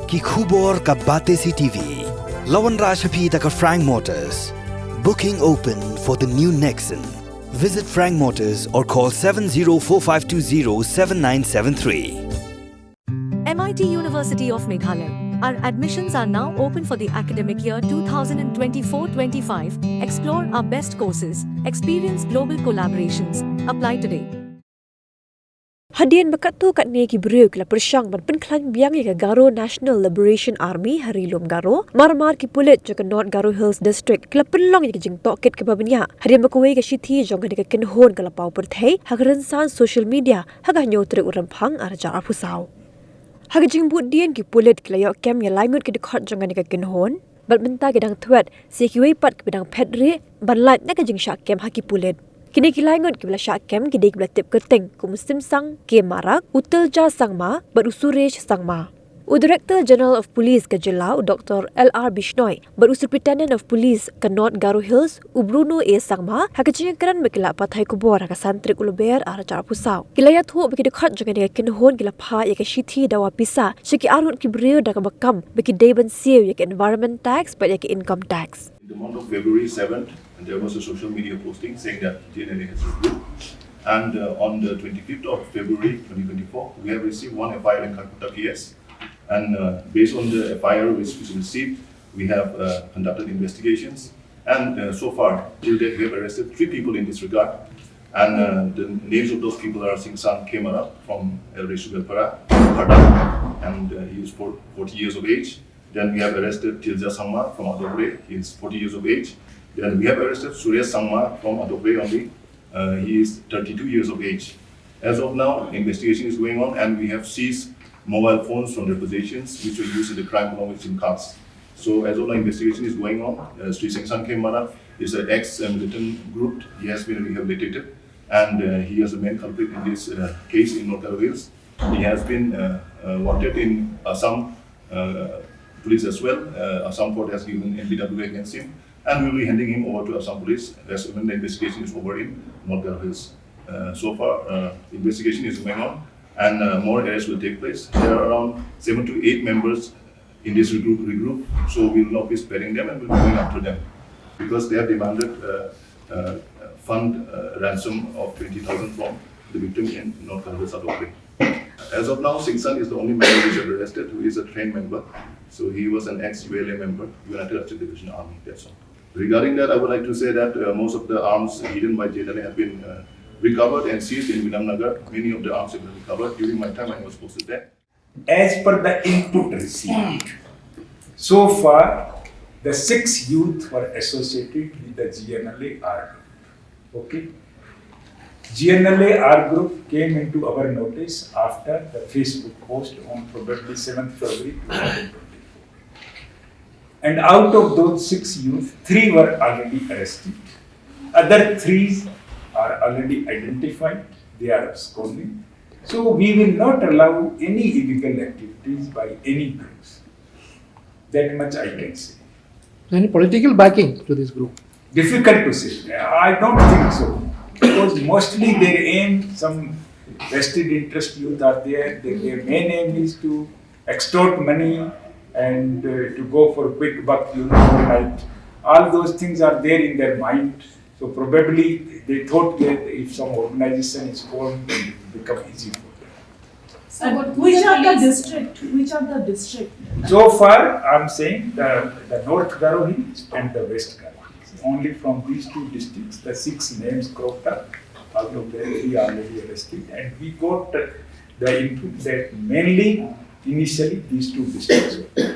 कि khubor ka bate si TV. Lawan Rashaphi taka Frank Motors. Booking open for the new Nexon. Visit Frank Motors or call 7045207973. MIT University of Meghalaya. Our admissions are now open for the academic year 2024-25. Explore our best courses. Experience global collaborations. Apply today. Hadian makatu kat ne ki breuk la persyang ban penklan biang ya Garo National Liberation Army Harilum Garo marmar ki pulit jo North Garo Hills District kla penlong ya jing toket ke babnya hadian makwe ka shithi jong ka ken hon kala pau Phetrieh hagran san social media haga nyotre urampang arja apusau haga jing but dien ki pulit kla yo kem ya Ngut ki Dkhot jong ka ken hon bal menta ki dang Thwet si ki wei pat ki dang Phetrieh ban lat na ka jing sha kem ha ki pulit kini kilai Ngut kibla syak kem kidi kibla tip keteng ku muslim sang ke marak utul ja sangma berusuresh sangma u Director General of Police ke Gnla Dr. L.R. Bishnoi berusul Superintendent of Police ke North Garo Hills u Bruno A sangma hakajing keran bekila pathai kubor ka santrik uluber ara cara pusau kilaya thu beki Dkhot jangan dia ken hon kila pha ya ke shithi dawa pisa shiki arun ki brio da ka bakam beki deban siu ya ke environment tax but ya ke income tax. In the month of February 7th, there was a social media posting saying that Gnla has regrouped. And on the 25th of February 2024, we have received one FIR in Calcutta PS. And based on the FIR which was received, we have conducted investigations. And so far, till date, we have arrested 3 people in this regard. And the names of those people are Singsan Kemara from El Resugalpara, and he is 40 years of age. Then we have arrested Tilja Sangma from Adobre, he is 40 years of age. Then we have arrested Surya Sangma from Adobre only, he is 32 years of age. As of now, investigation is going on and we have seized mobile phones from their possessions which were used in the crime along with SIM cards. So as of now, investigation is going on. Sri Singsan Kemara is an ex-militant group, he has been rehabilitated and he is the main culprit in this case in North Garo Hills. He has been wanted in Assam police as well. Assam court has given NBWA against him and we will be handing him over to Assam police as when the investigation is over in North Garo Hills. So far, investigation is going on and more arrests will take place. There are around 7 to 8 members in this regroup, so we will not be sparing them and we will be going after them because they have demanded fund ransom of 20,000 from the victim in North Garo Hills Adobe. As of now, Singsan is the only member which is arrested who is a trained member. So he was an ex-ULA member, United Archer Division Army, that's all. Regarding that, I would like to say that most of the arms hidden by Gnla have been recovered and seized in Vidamnagar. Many of the arms have been recovered. During my time, I was posted there. As per the input received, so far, the 6 youth were associated with the Gnla R group. Okay? Gnla R group came into our notice after the Facebook post on probably 7th February 2024. And out of those 6 youth, 3 were already arrested. Other 3 are already identified, they are absconding. So we will not allow any illegal activities by any groups. That much I can say. Any political backing to this group? Difficult to say. I don't think so. Because mostly their aim, some vested interest youth are there. Their main aim is to extort money and to go for quick buck, overnight. All those things are there in their mind. So probably they thought that if some organization is formed, it will become easy for them. So which are the district? So far, I'm saying the North Garo Hills and the West Garo Hills. Only from these 2 districts, the 6 names cropped up. Out of them, 3 are already arrested. And we got the input that mainly, initially, these 2 districts were.